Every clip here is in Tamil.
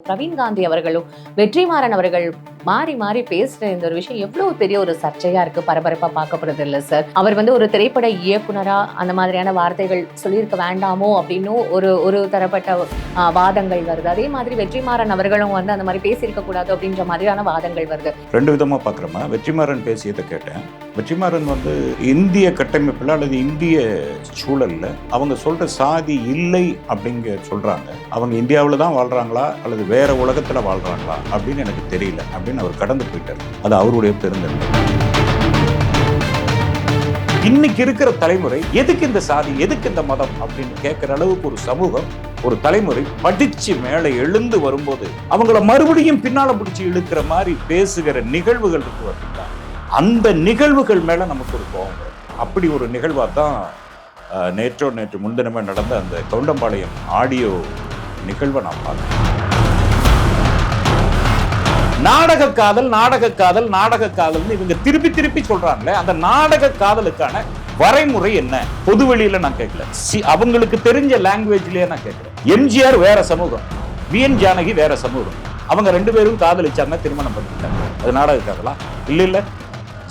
பிரவீன் காந்தி அவர்களும் வெற்றிமாறன் அவர்கள் மாறி மாறி பேசுற இந்த ஒரு விஷயம் எவ்வளவு பெரிய ஒரு சர்ச்சையா இருக்கு, பரபரப்பா பார்க்கப்படுது இல்ல சார். அவர் ஒரு திரைப்பட இயக்குனரா அந்த மாதிரியான வார்த்தைகள் சொல்லியிருக்க வேண்டாமோ அப்படின்னு ஒரு தரப்பட்ட வாதங்கள் வருது. அதே மாதிரி வெற்றிமாறன் அவர்களும் அந்த மாதிரி பேசியிருக்க கூடாது அப்படின்ற மாதிரியான வாதங்கள் வருது. ரெண்டு விதமா பாக்குறோமா. வெற்றிமாறன் பேசியதை கேட்டேன். வெற்றிமாறன் இந்திய கட்டமைப்புல அல்லது இந்திய சூழல்ல அவங்க சொல்ற சாதி இல்லை அப்படிங்க சொல்றாங்க. அவங்க இந்தியாவில தான் வாழ்றாங்களா அல்லது வேற உலகத்துல வாழ்றாங்களா அப்படின்னு எனக்கு தெரியல அப்படின்னு அவர் கடந்து போயிட்டார். அது அவருடைய பெருந்தன்மை. இன்னைக்கு இருக்கிற தலைமுறை எதுக்கு இந்த சாதி, எதுக்கு இந்த மதம் அப்படின்னு கேட்கிற அளவுக்கு ஒரு சமூகம், ஒரு தலைமுறை படிச்சு மேலே எழுந்து வரும்போது அவங்கள மறுபடியும் பின்னால பிடிச்சி இழுக்கிற மாதிரி பேசுகிற நிகழ்வுகள் இருக்கு பார்த்தீங்களா, அந்த நிகழ்வுகள் மேல நமக்கு ஒரு கோபம். அப்படி ஒரு நிகழ்வா தான் நேற்று முன்தினமே நடந்த அந்த கவுண்டம்பாளையம் ஆடியோ நிகழ்வை நான் பார்த்தேன். நாடக காதல் இவங்க திருப்பி சொல்றாங்களே, அந்த நாடக காதலுக்கான வரைமுறை என்ன? பொது வெளியில நான் கேட்கல, அவங்களுக்கு தெரிஞ்ச லாங்குவேஜ்லயே நான் கேட்கிறேன். எம்ஜிஆர் வேற சமூகம், விஎன் ஜானகி வேற சமூகம். அவங்க ரெண்டு பேரும் காதலிச்சாங்க, திருமணம் பண்ணிட்டாங்க. அது நாடக காதலா? இல்ல.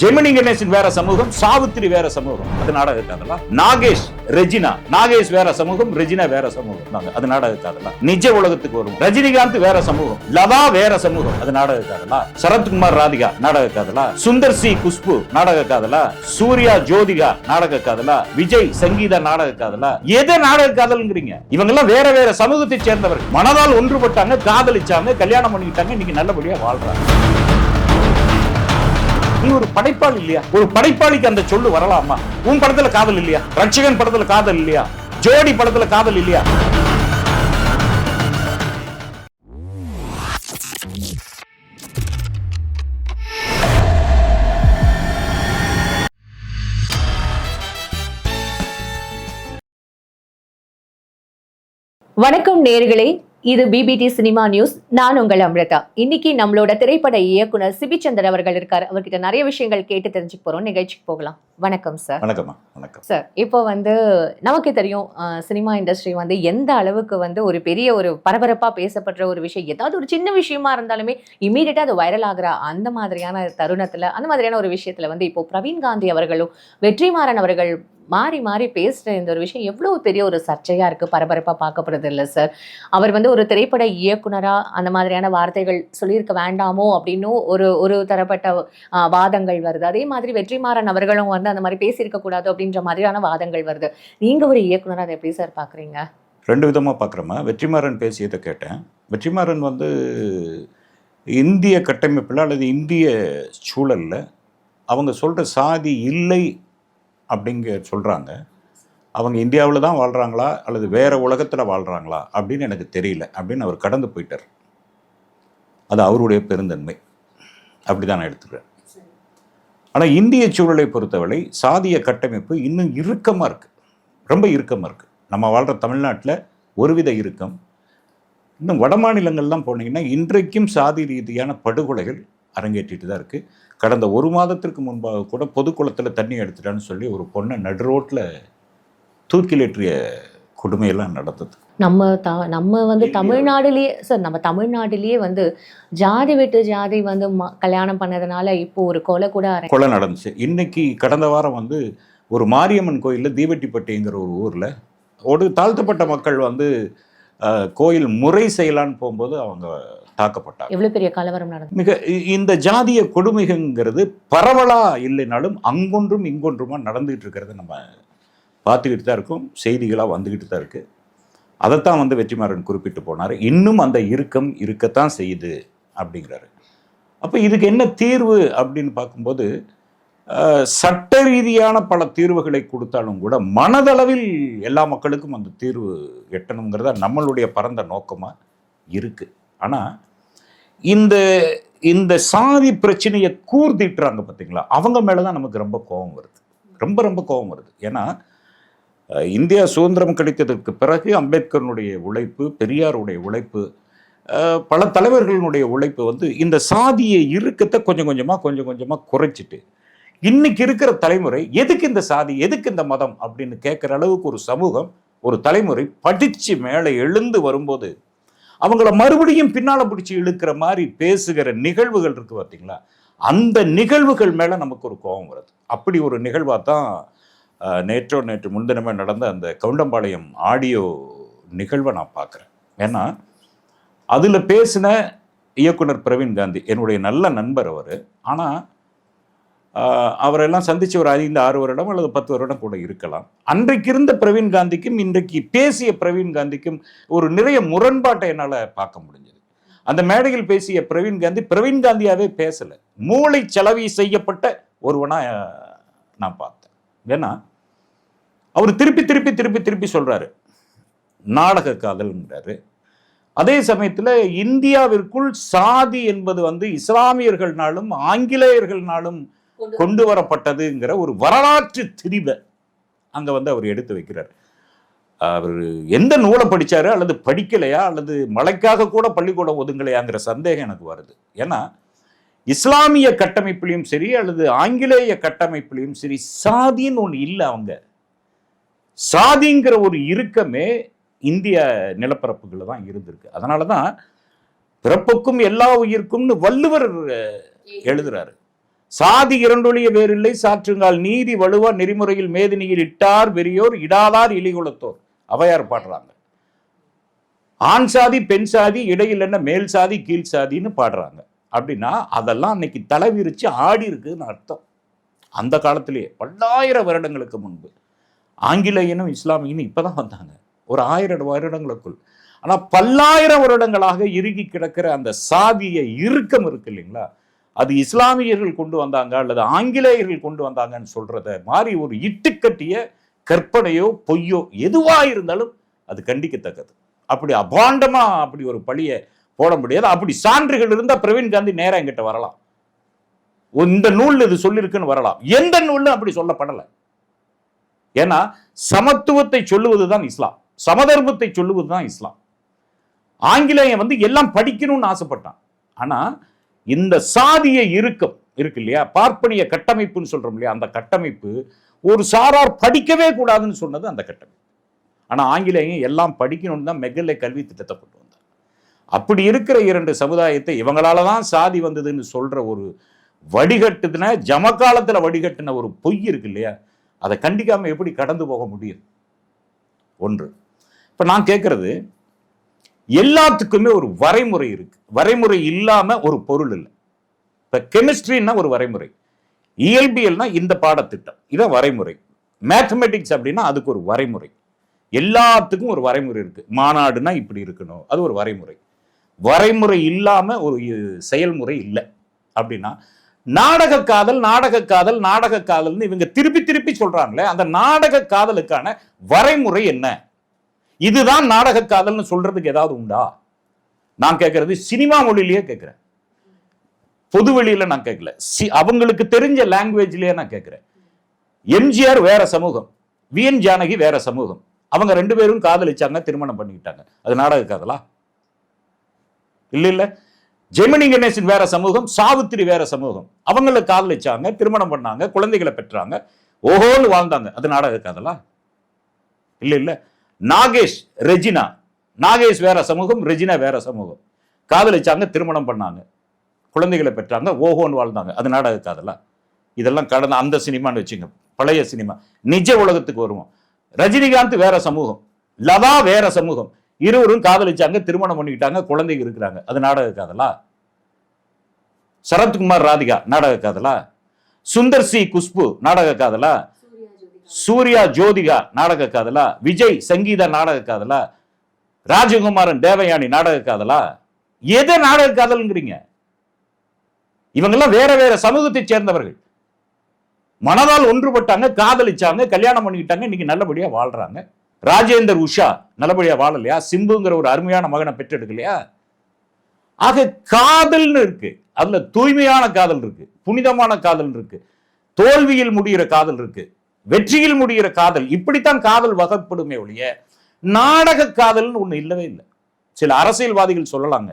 ஜெமினி கணேசன் வேற சமூகம், சாவித்திரி வேற சமூகம். அது நாடக காதலா? நாகேஷ் வேற சமூகம், ரெஜினா வேற சமூகம். அது நாடக காதலா? நிஜ உலகத்துக்கு வரும். ரஜினிகாந்த் வேற சமூகம், லதா வேற சமூகம். அது நாடக காதலா? சரத்குமார் ராதிகா நாடக காதலா? சுந்தர் சி குஷ்பு நாடக காதலா? சூர்யா ஜோதிகா நாடக காதலா? விஜய் சங்கீதா நாடக காதலா? எது நாடக காதல்ங்கிறீங்க? இவங்க எல்லாம் வேற சமூகத்தை சேர்ந்தவர்கள். மனதால் ஒன்றுபட்டாங்க, காதலிச்சாங்க, கல்யாணம் பண்ணிக்கிட்டாங்க, இன்னைக்கு நல்லபடியா வாழ்றாங்க. நீ ஒரு படைப்பாளி இல்லையா? ஒரு படைப்பாளிக்கு அந்த சொல்லு வரலாமா? உன் படத்துல காதல் இல்லையா? ரட்சகன் படத்துல காதல் இல்லையா? ஜோடி படத்துல காதல் இல்லையா? வணக்கம் நேயர்களே, இது பிபிடி சினிமா நியூஸ். நான் உங்கள் அம்ரிதா. இன்னைக்கு நம்மளோட திரைப்பட இயக்குனர் சிபிச்சந்தர் அவர்கள் இருக்காரு. அவர்கிட்ட நிறைய விஷயங்கள் கேட்டு தெரிஞ்சுக்க போறோம். நிகழ்ச்சிக்கு போகலாம். வணக்கம் சார். வணக்கம் சார். இப்போ நமக்கு தெரியும், சினிமா இண்டஸ்ட்ரி எந்த அளவுக்கு ஒரு பெரிய ஒரு பரபரப்பா பேசப்படுற ஒரு விஷயம், ஏதாவது ஒரு சின்ன விஷயமா இருந்தாலுமே இமீடியட்டா அது வைரல் ஆகுற அந்த மாதிரியான தருணத்துல, அந்த மாதிரியான ஒரு விஷயத்துல இப்போ பிரவீன் காந்தி அவர்களும் வெற்றிமாறன் அவர்கள் மாறி மாறி பேசுற இந்த ஒரு விஷயம் எவ்வளவு பெரிய ஒரு சர்ச்சையா இருக்கு, பரபரப்பா பார்க்கப்படுது இல்ல சார். அவர் ஒரு திரைப்பட இயக்குனரா அந்த மாதிரியான வார்த்தைகள் சொல்லியிருக்க வேண்டாமோ அப்படின்னு ஒரு தரப்பட்ட வாதங்கள் வருது. அதே மாதிரி வெற்றிமாறன் அவர்களும் அந்த மாதிரி பேசியிருக்க கூடாது அப்படின்ற மாதிரியான வாதங்கள் வருது. நீங்க ஒரு இயக்குனரா அதை எப்படி சார் பாக்குறீங்க? ரெண்டு விதமா பாக்குறோமா. வெற்றிமாறன் பேசியதை கேட்டேன். வெற்றிமாறன் இந்திய கட்டமைப்புல அல்லது இந்திய சூழல்ல அவங்க சொல்ற சாதி இல்லை அப்படிங்க சொல்கிறாங்க. அவங்க இந்தியாவில் தான் வாழ்கிறாங்களா அல்லது வேறு உலகத்தில் வாழ்கிறாங்களா அப்படின்னு எனக்கு தெரியல அப்படின்னு அவர் கடந்து போயிட்டார். அது அவருடைய பெருந்தன்மை. அப்படி தான் நான் எடுத்துக்கிறேன். ஆனால் இந்திய சூழலை பொறுத்தவரை சாதிய கட்டமைப்பு இன்னும் இறுக்கமாக இருக்குது, ரொம்ப இறுக்கமாக இருக்குது. நம்ம வாழ்கிற தமிழ்நாட்டில் ஒருவித இறுக்கம். இன்னும் வட மாநிலங்கள்லாம் போனீங்கன்னா இன்றைக்கும் சாதி ரீதியான படுகொலைகள் அரங்கேற்றிட்டு தான் இருக்குது. கடந்த ஒரு மாதத்திற்கு முன்பாக கூட பொதுக்குளத்தில் தண்ணி எடுத்துட்டான்னு சொல்லி ஒரு பொண்ணை நடுரோட்டில் தூக்கிலேற்றிய கொடுமையெல்லாம் நடந்தது. நம்ம தமிழ்நாடுலேயே சார், நம்ம தமிழ்நாட்டிலேயே ஜாதி விட்டு ஜாதி கல்யாணம் பண்ணதுனால இப்போ ஒரு கொலை நடந்துச்சு. இன்னைக்கு கடந்த வாரம் ஒரு மாரியம்மன் கோயிலில் தீவெட்டிப்பட்டிங்கிற ஒரு ஊரில் ஒரு தாழ்த்தப்பட்ட மக்கள் கோயில் முறை செய்யலான்னு போகும்போது அவங்க தாக்கப்பட்டார். எவ்வளவு பெரிய கலவரம் நடந்தது. இந்த ஜாதிய கொடுமைங்கிறது பரவலா இல்லைனாலும் அங்கொன்றும் இங்கொன்றுமா நடந்துகிட்டு இருக்கிறத நம்ம பார்த்துக்கிட்டு தான் இருக்கோம். செய்திகளாக வந்துக்கிட்டு தான் இருக்கு. அதைத்தான் வெற்றிமாறன் குறிப்பிட்டு போனார். இன்னும் அந்த இறுக்கம் இருக்கத்தான் செய்யுது அப்படிங்கிறாரு. அப்போ இதுக்கு என்ன தீர்வு அப்படின்னு பார்க்கும்போது சட்ட ரீதியான பல தீர்வுகளை கொடுத்தாலும் கூட மனதளவில் எல்லா மக்களுக்கும் அந்த தீர்வு எட்டணுங்கிறத நம்மளுடைய பரந்த நோக்கமாக இருக்குது. ஆனால் இந்த சாதி பிரச்சனையை கூர்திட்டுறாங்க பார்த்தீங்களா, அவங்க மேலே தான் நமக்கு ரொம்ப கோபம் வருது. ரொம்ப கோபம் வருது. ஏன்னா இந்தியா சுதந்திரம் கிடைத்ததற்கு பிறகு அம்பேத்கருடைய உழைப்பு, பெரியாருடைய உழைப்பு, பல தலைவர்களுடைய உழைப்பு இந்த சாதியை இறுக்கத்தை கொஞ்சம் கொஞ்சமாக குறைச்சிட்டு இன்னைக்கு இருக்கிற தலைமுறை எதுக்கு இந்த சாதி, எதுக்கு இந்த மதம் அப்படின்னு கேட்குற அளவுக்கு ஒரு சமூகம், ஒரு தலைமுறை படித்து மேலே எழுந்து வரும்போது அவங்கள மறுபடியும் பின்னால பிடிச்சி இழுக்கிற மாதிரி பேசுகிற நிகழ்வுகள் இருக்கு பார்த்தீங்களா, அந்த நிகழ்வுகள் மேல நமக்கு ஒரு கோபம் வருது. அப்படி ஒரு நிகழ்வா தான் நேற்று முன்தினமே நடந்த அந்த கவுண்டம்பாளையம் ஆடியோ நிகழ்வை நான் பார்க்குறேன். ஏன்னா அதுல பேசின இயக்குனர் பிரவீன் காந்தி என்னுடைய நல்ல நண்பர் அவர். ஆனால் அவரெல்லாம் சந்திச்சு ஒரு 5-6 வருடம் அல்லது 10 வருடம் கூட இருக்கலாம். அன்றைக்கு இருந்த பிரவீன் காந்திக்கும் இன்றைக்கு பேசிய பிரவீன் காந்திக்கும் ஒரு நிறைய முரண்பாட்டை என்னால் பார்க்க முடிஞ்சது. அந்த மேடையில் பேசிய பிரவீன் காந்தியாவே பேசல, மூளை செலவி செய்யப்பட்ட ஒருவனா நான் பார்த்தேன். ஏன்னா அவர் திருப்பி திருப்பி திருப்பி திருப்பி சொல்றாரு நாடக காதல்ங்கிறாரு. அதே சமயத்தில் இந்தியாவிற்குள் சாதி என்பது இஸ்லாமியர்கள்னாலும் ஆங்கிலேயர்கள்னாலும் கொண்டு வரப்பட்டதுங்கிற ஒரு வரலாற்று திரிவை அங்க அவர் எடுத்து வைக்கிறார். அவர் எந்த நூலை படிச்சாரு அல்லது படிக்கலையா அல்லது மழைக்காக கூட பள்ளிக்கூடம் ஒதுங்கலையாங்கிற சந்தேகம் எனக்கு வருது. ஏன்னா இஸ்லாமிய கட்டமைப்பிலையும் சரி அல்லது ஆங்கிலேய கட்டமைப்பிலையும் சரி சாதின்னு ஒன்று இல்லை. அவங்க சாதிங்கிற ஒரு இறுக்கமே இந்திய நிலப்பரப்புகளில் தான் இருந்திருக்கு. அதனால தான் பிறப்புக்கும் எல்லா உயிர்க்கும்னு வள்ளுவர் எழுதுறாரு. சாதி இரண்டொழிய வேறில்லை சாற்றுங்கால் நீதி வலுவா நெறிமுறையில் மேதினியில் இட்டார் வெறியோர் இடாதார் இலிகுலத்தோர் அவையார் பாடுறாங்க. ஆண் சாதி பெண் சாதி இடையில் என்ன மேல் சாதி கீழ் சாதின்னு பாடுறாங்க. அப்படின்னா அதெல்லாம் அன்னைக்கு தலை விரிச்சு ஆடி இருக்குன்னு அர்த்தம். அந்த காலத்திலேயே 1000 வருடங்களுக்கு முன்பு ஆங்கிலேயனும் இஸ்லாமியனும் இப்பதான் வந்தாங்க, ஒரு 1000 வருடங்களுக்குள். ஆனால் 10,000 வருடங்களாக இறுகி கிடக்கிற அந்த சாதிய இறுக்கம் இருக்கு இல்லைங்களா, அது இஸ்லாமியர்கள் கொண்டு வந்தாங்க அல்லது ஆங்கிலேயர்கள் கொண்டு வந்தாங்கன்னு சொல்றத மாதிரி ஒரு இட்டுக்கட்டிய கற்பனையோ பொய்யோ எதுவா இருந்தாலும் அது கண்டிக்கத்தக்கது. அப்படி அபாண்டமா அப்படி ஒரு பழியை போட முடியாது. அப்படி சான்றுகள் இருந்தால் பிரவீன் காந்தி நேரம் என்கிட்ட வரலாம், இந்த நூல் இது சொல்லியிருக்குன்னு வரலாம். எந்த நூல்ல அப்படி சொல்லப்படலை. ஏன்னா சமத்துவத்தை சொல்லுவதுதான் இஸ்லாம், சமதர்மத்தை சொல்லுவதுதான் இஸ்லாம். ஆங்கிலேயன் எல்லாம் படிக்கணும்னு ஆசைப்பட்டான். ஆனா இந்த சாதிய இறுக்கம் இருக்கு இல்லையா, பார்ப்பனிய கட்டமைப்புன்னு சொல்றோம் இல்லையா, அந்த கட்டமைப்பு ஒரு சாரார் படிக்கவே கூடாதுன்னு சொன்னது அந்த கட்டமைப்பு. ஆனா ஆங்கிலேயன் எல்லாம் படிக்கணும்னு தான் மெகல்லே கல்வி திட்டத்தை கொண்டு வந்தார். அப்படி இருக்கிற 2 சமுதாயத்தை இவங்களாலதான் சாதி வந்ததுன்னு சொல்ற ஒரு வடிகட்டுன ஜமக்காலத்துல வடிகட்டின ஒரு பொய் இருக்கு இல்லையா, அதை கண்டிக்காம எப்படி கடந்து போக முடியும்? ஒன்று. இப்ப நான் கேட்கறது, எல்லாத்துக்குமே ஒரு வரைமுறை இருக்கு. வரைமுறை இல்லாம ஒரு பொருள் இல்லை. இப்ப கெமிஸ்ட்ரின்னா ஒரு வரைமுறை, இயல்பியல்னா இந்த பாடத்திட்டம், இதான் வரைமுறை. மேத்தமெட்டிக்ஸ் அப்படின்னா அதுக்கு ஒரு வரைமுறை. எல்லாத்துக்கும் ஒரு வரைமுறை இருக்கு. மாநாடுனா இப்படி இருக்கணும், அது ஒரு வரைமுறை. வரைமுறை இல்லாம ஒரு செயல்முறை இல்லை. அப்படின்னா நாடக காதல் நாடக காதல் நாடக காதல்னு இவங்க திருப்பி திருப்பி சொல்றாங்களே, அந்த நாடக காதலுக்கான வரைமுறை என்ன? இதுதான் நாடக காதல்னு சொல்றதுக்கு ஏதாவது உண்டா? நான் கேட்கறது சினிமா மொழியிலேயே கேட்கிறேன், பொது வெளியில நான் கேட்கல, அவங்களுக்கு தெரிஞ்ச லாங்குவேஜ்லயே நான் கேட்கிறேன். எம்ஜிஆர் வேற சமூகம், விஎன் ஜானகி வேற சமூகம், அவங்க 2 பேரும் காதலிச்சாங்க, திருமணம் பண்ணிக்கிட்டாங்க, அது நாடக காதலா? இல்ல. ஜெமினி கணேசன் வேற சமூகம், சாவித்திரி வேற சமூகம், அவங்கள காதலிச்சாங்க, திருமணம் பண்ணாங்க, குழந்தைகளை பெற்றாங்க, ஓஹோன்னு வாழ்ந்தாங்க, அது நாடக காதலா? இல்ல. நாகேஷ் ரெஜினா, நாகேஷ் வேற சமூகம், ரெஜினா வேற சமூகம், காதலிச்சாங்க, திருமணம் பண்ணாங்க, குழந்தைகளை பெற்றாங்க, ஓஹோன்னு வாழ்ந்தாங்க, அது நாடக காதலா? இதெல்லாம் கடந்த அந்த சினிமான்னு வச்சுங்க, பழைய சினிமா. நிஜ உலகத்துக்கு வருவோம். ரஜினிகாந்த் வேற சமூகம், லதா வேற சமூகம், இருவரும் காதலிச்சாங்க, திருமணம் பண்ணிக்கிட்டாங்க, குழந்தைங்க இருக்கிறாங்க, அது நாடக காதலா? சரத்குமார் ராதிகா நாடக காதலா? சுந்தர் சி குஷ்பு நாடக காதலா? சூர்யா ஜோதிகா நாடக காதலா? விஜய் சங்கீதா நாடக காதலா? ராஜகுமாரன் தேவயானி நாடக காதலா? எது நாடக காதல்ங்கிறீங்க? இவங்கெல்லாம் வேற வேற சமூகத்தை சேர்ந்தவர்கள், மனதால் ஒன்றுபட்டாங்க, காதலிச்சாங்க, கல்யாணம் பண்ணிக்கிட்டாங்க, இன்னைக்கு நல்லபடியா வாழ்றாங்க. ராஜேந்தர் உஷா நல்லபடியா வாழலையா? சிம்புங்கிற ஒரு அருமையான மகனை பெற்றெடுக்கலையா? ஆக காதல்னு இருக்கு, அதுல தூய்மையான காதல் இருக்கு, புனிதமான காதல் இருக்கு, தோல்வியில் முடிகிற காதல் இருக்கு, வெற்றியில் முடிகிற காதல், இப்படித்தான் காதல் வகைப்படுமே ஒழிய நாடக காதல்னு ஒண்ணு இல்லவே இல்லை. சில அரசியல்வாதிகள் சொல்லலாங்க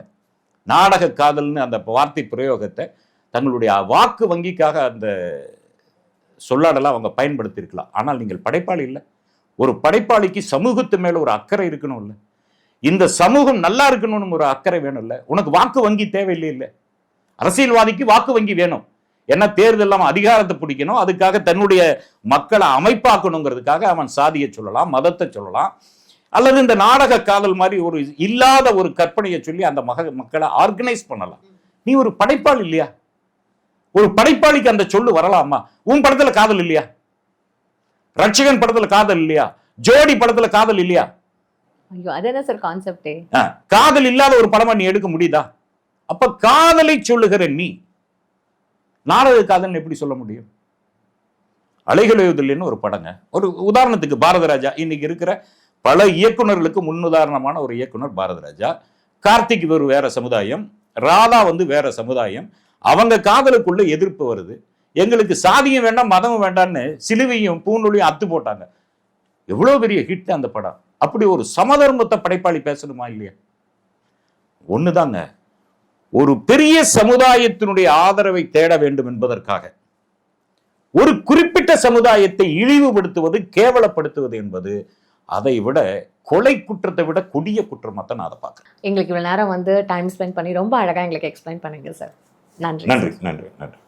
நாடக காதல்னு அந்த வார்த்தை பிரயோகத்தை தங்களுடைய வாக்கு வங்கிக்காக அந்த சொல்லாடலாம் அவங்க பயன்படுத்தி இருக்கலாம். ஆனால் நீங்கள் படைப்பாளி இல்லை. ஒரு படைப்பாளிக்கு சமூகத்து மேல ஒரு அக்கறை இருக்கணும் இல்லை? இந்த சமூகம் நல்லா இருக்கணும்னு ஒரு அக்கறை வேணும்ல. உனக்கு வாக்கு வங்கி தேவையில்லை இல்லை. அரசியல்வாதிக்கு வாக்கு வங்கி வேணும். ஏன்னா தேர்தல் அவன் அதிகாரத்தை பிடிக்கணும், அதுக்காக தன்னுடைய மக்களை அமைப்பாக்கணுங்கிறதுக்காக அவன் சாதியை சொல்லலாம், மதத்தை சொல்லலாம், அல்லது இந்த நாடக காதல் மாதிரி ஒரு இல்லாத ஒரு கற்பனையை சொல்லி அந்த மக்களை ஆர்கனைஸ் பண்ணலாம். நீ ஒரு படைப்பாளி இல்லையா? ஒரு படைப்பாளிக்கு அந்த சொல்லு வரலாமா? உன் படத்துல காதல் இல்லையா? ரட்சகன் படத்துல காதல் இல்லையா? ஜோடி படத்துல காதல் இல்லையா? ஐயோ, அதென்ன சார் கான்செப்டே? காதல் இல்லாத ஒரு படமா நீ எடுக்க முடியுதா? அப்ப காதலை சொல்லுகிற நீ நாடக காதல் எப்படி சொல்ல முடியும்? அலைகள் எழுதல்னு ஒரு படங்க. ஒரு உதாரணத்துக்கு பாரதராஜா, இன்னைக்கு இருக்கிற பல இயக்குனர்களுக்கு முன்னுதாரணமான ஒரு இயக்குனர் பாரதராஜா. கார்த்திக் ஒரு வேற சமுதாயம், ராதா வேற சமுதாயம். அவங்க காதலுக்குள்ள எதிர்ப்பு வருது. எங்களுக்கு சாதியும் வேண்டாம் மதமும் வேண்டாம்னு சிலுவையும் பூநூலையும் அத்து போட்டாங்க. எவ்வளவு பெரிய ஹிட் அந்த படம். அப்படி ஒரு சமதர்மத்தை படைப்பாளி பேசணுமா இல்லையா? ஒண்ணுதாங்க, ஒரு பெரிய சமுதாயத்தினுடைய ஆதரவை தேட வேண்டும் என்பதற்காக ஒரு குறிப்பிட்ட சமுதாயத்தை இழிவுபடுத்துவது, கேவலப்படுத்துவது என்பது அதை விட கொலை குற்றத்தை விட கொடிய குற்றமாக தான் நான் அதை பார்க்குறேன். எங்களுக்கு இவ்வளவு நேரம் டைம் ஸ்பெண்ட் பண்ணி ரொம்ப அழகா எங்களுக்கு எக்ஸ்பிளைன் பண்ணுங்க சார். நன்றி. நன்றி நன்றி நன்றி.